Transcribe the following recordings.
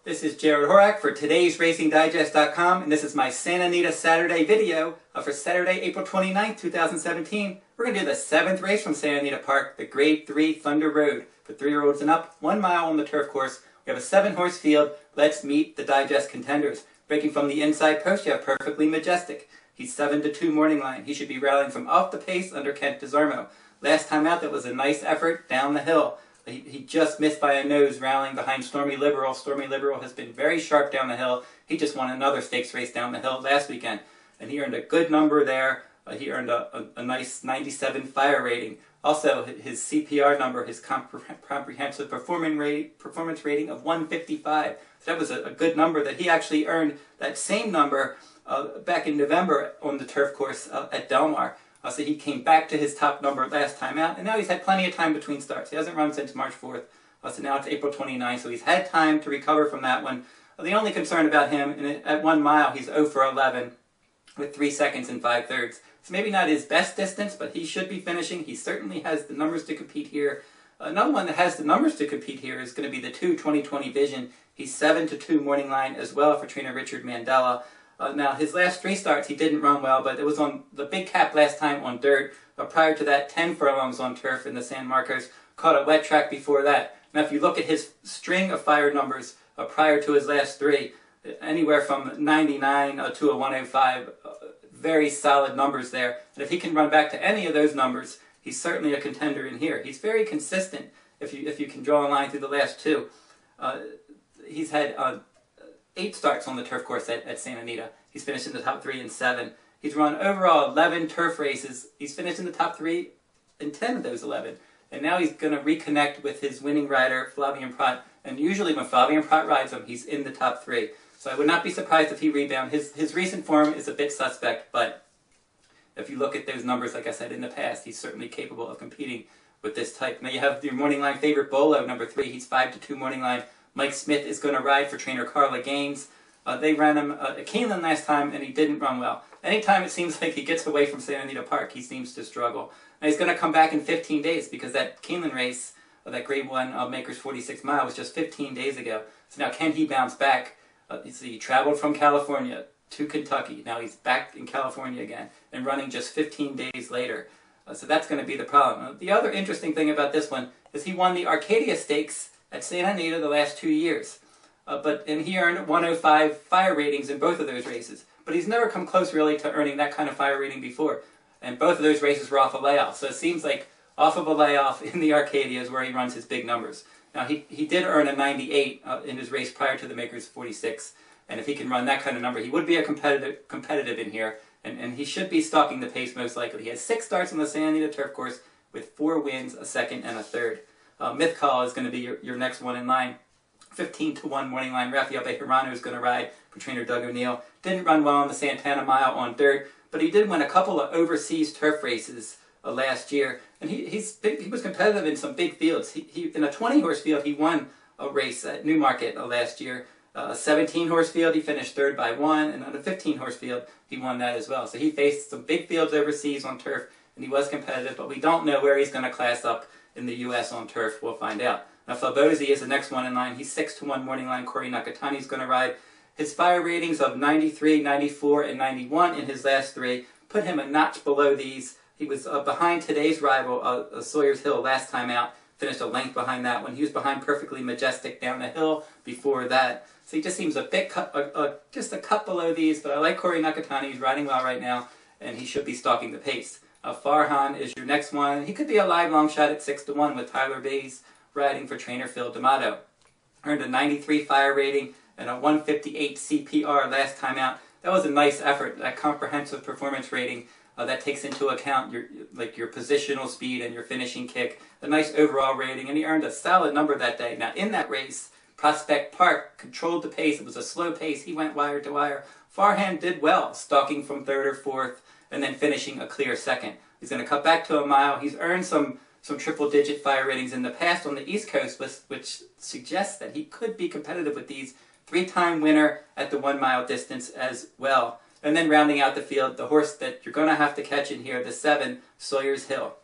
This is Jarrod Horak for today's RacingDigest.com, and this is my Santa Anita Saturday video for Saturday, April 29th, 2017. We're going to do the 7th race from Santa Anita Park, the Grade 3 Thunder Road. For 3-year-olds and up, 1 mile on the turf course. We have a 7-horse field. Let's meet the Digest contenders. Breaking from the inside post, you have Perfectly Majestic. He's 7-2 morning line. He should be rallying from off the pace under Kent DeZarmo. Last time out, that was a nice effort down the hill. He just missed by a nose rallying behind Stormy Liberal. Stormy Liberal has been very sharp down the hill. He just won another stakes race down the hill last weekend, and he earned a good number there. He earned a nice 97 fire rating. Also, his CPR number, his comprehensive performance rating of 155. So that was a good number that he actually earned that same number back in November on the turf course at Del Mar. So he came back to his top number last time out, and now he's had plenty of time between starts. He hasn't run since March 4th, so now it's April 29th, so he's had time to recover from that one. The only concern about him, at 1 mile, he's 0 for 11 with 3 seconds and 5/3. So maybe not his best distance, but he should be finishing. He certainly has the numbers to compete here. Another one that has the numbers to compete here is going to be the 2020 Vision. He's 7-2 morning line as well for trainer Richard Mandela. Now, his last 3 starts, he didn't run well, but it was on the big cap last time on dirt. Prior to that, 10 furlongs on turf in the San Marcos. Caught a wet track before that. Now, if you look at his string of fire numbers prior to his last 3, anywhere from 99 to a 105, very solid numbers there. And if he can run back to any of those numbers, he's certainly a contender in here. He's very consistent if you can draw a line through the last 2. He's had 8 starts on the turf course at Santa Anita. He's finished in the top 3 in 7. He's run overall 11 turf races. He's finished in the top 3 in 10 of those 11. And now he's going to reconnect with his winning rider, Flavien Prat. And usually when Flavien Prat rides him, he's in the top 3. So I would not be surprised if he rebounds. His recent form is a bit suspect, but if you look at those numbers, like I said in the past, he's certainly capable of competing with this type. Now you have your morning line favorite, Bolo, number 3. He's 5-2 morning line. Mike Smith is going to ride for trainer Carla Gaines. They ran him at Keeneland last time, and he didn't run well. Anytime it seems like he gets away from Santa Anita Park, he seems to struggle. Now he's going to come back in 15 days because that Keeneland race, that Grade 1 Makers 46 mile, was just 15 days ago. So now can he bounce back? He traveled from California to Kentucky. Now he's back in California again and running just 15 days later. So that's going to be the problem. The other interesting thing about this one is he won the Arcadia Stakes at Santa Anita the last 2 years. And he earned 105 fire ratings in both of those races. But he's never come close really to earning that kind of fire rating before. And both of those races were off a layoff. So it seems like off of a layoff in the Arcadia is where he runs his big numbers. Now he did earn a 98 in his race prior to the Makers 46. And if he can run that kind of number, he would be a competitive in here. And he should be stalking the pace most likely. He has 6 starts on the Santa Anita turf course with 4 wins, a second, and a third. Myth Call is going to be your next one in line. 15-1 morning line. Rafael Bejarano is going to ride for trainer Doug O'Neill. Didn't run well on the Santana Mile on dirt, but he did win a couple of overseas turf races last year. And he was competitive in some big fields. In a 20-horse field, he won a race at Newmarket last year. A 17-horse field, he finished 3rd by 1, and on a 15-horse field, he won that as well. So he faced some big fields overseas on turf, and he was competitive, but we don't know where he's going to class up in the U.S. on turf. We'll find out. Now, Fabosi is the next one in line. He's 6-1 morning line. Corey Nakatani is going to ride. His fire ratings of 93, 94, and 91 in his last 3 put him a notch below these. He was behind today's rival, Sawyer's Hill, last time out. Finished a length behind that one. He was behind Perfectly Majestic down the hill before that. So he just seems a bit just a cut below these. But I like Corey Nakatani. He's riding well right now, and he should be stalking the pace. Farhaan is your next one. He could be a live long shot at 6-1 with Tyler Bays riding for trainer Phil D'Amato. Earned a 93 fire rating and a 158 CPR last time out. That was a nice effort. That comprehensive performance rating that takes into account your positional speed and your finishing kick. A nice overall rating, and he earned a solid number that day. Now in that race, Prospect Park controlled the pace. It was a slow pace. He went wire to wire. Farhaan did well, stalking from 3rd or 4th and then finishing a clear 2nd. He's going to cut back to a mile. He's earned some triple-digit fire ratings in the past on the East Coast, which suggests that he could be competitive with these. 3-time winner at the 1 mile distance as well. And then rounding out the field, the horse that you're going to have to catch in here, the 7, Sawyer's Hill.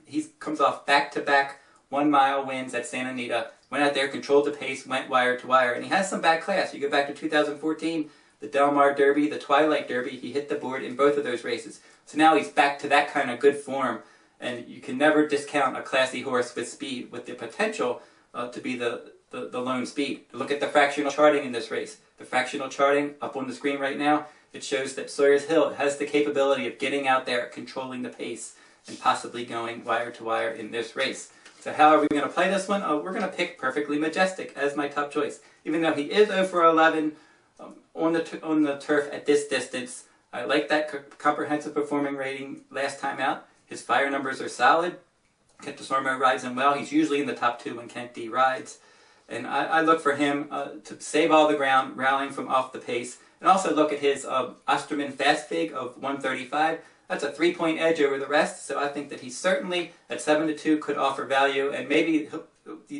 He comes off back-to-back 1 mile wins at Santa Anita. Went out there, controlled the pace, went wire to wire, and he has some bad class. You go back to 2014, the Del Mar Derby, the Twilight Derby, he hit the board in both of those races. So now he's back to that kind of good form, and you can never discount a classy horse with speed, with the potential to be the lone speed. Look at the fractional charting in this race. The fractional charting up on the screen right now, it shows that Sawyer's Hill has the capability of getting out there, controlling the pace, and possibly going wire to wire in this race. So how are we going to play this one? We're going to pick Perfectly Majestic as my top choice. Even though he is 0 for 11 on the turf at this distance, I like that comprehensive performing rating last time out. His fire numbers are solid. Kent DeSormo rides him well. He's usually in the top 2 when Kent D rides. And I look for him to save all the ground, rallying from off the pace. And also look at his Osterman Fast Fig of 135. That's a 3-point edge over the rest, so I think that he certainly, at 7-2, could offer value, and maybe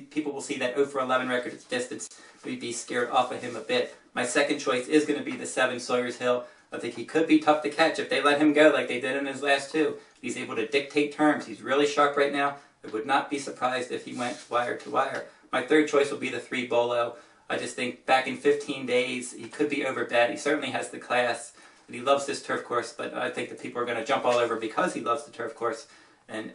people will see that 0 for 11 record at distance, maybe be scared off of him a bit. My second choice is going to be the 7 Sawyer's Hill. I think he could be tough to catch if they let him go like they did in his last 2. He's able to dictate terms. He's really sharp right now. I would not be surprised if he went wire to wire. My third choice will be the 3 Bolo. I just think back in 15 days, he could be overbet. He certainly has the class. And he loves this turf course, but I think that people are going to jump all over because he loves the turf course. And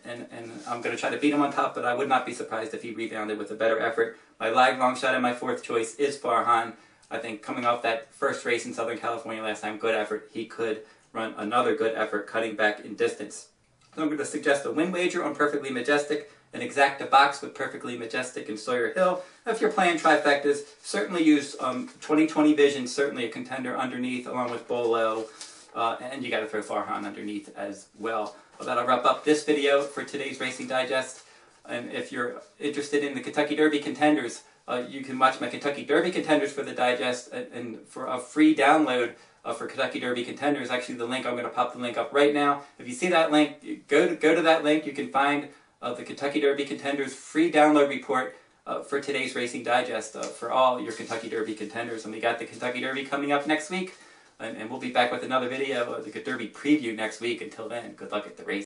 I'm going to try to beat him on top, but I would not be surprised if he rebounded with a better effort. My live long shot and my fourth choice is Farhaan. I think coming off that first race in Southern California last time, good effort, he could run another good effort cutting back in distance. So I'm going to suggest a win wager on Perfectly Majestic, an exacta box with Perfectly Majestic and Sawyer Hill. If you're playing trifectas, certainly use 2020 Vision, certainly a contender underneath, along with Bolo, and you got to throw Farhaan underneath as well. Well, that'll wrap up this video for today's Racing Digest. And if you're interested in the Kentucky Derby contenders, you can watch my Kentucky Derby contenders for the digest, and for a free download for Kentucky Derby contenders. Actually, the link, I'm going to pop the link up right now. If you see that link, go to that link. You can find the Kentucky Derby contenders free download report for today's Racing Digest for all your Kentucky Derby contenders. And we got the Kentucky Derby coming up next week, and we'll be back with another video, the Derby preview next week. Until then, good luck at the race.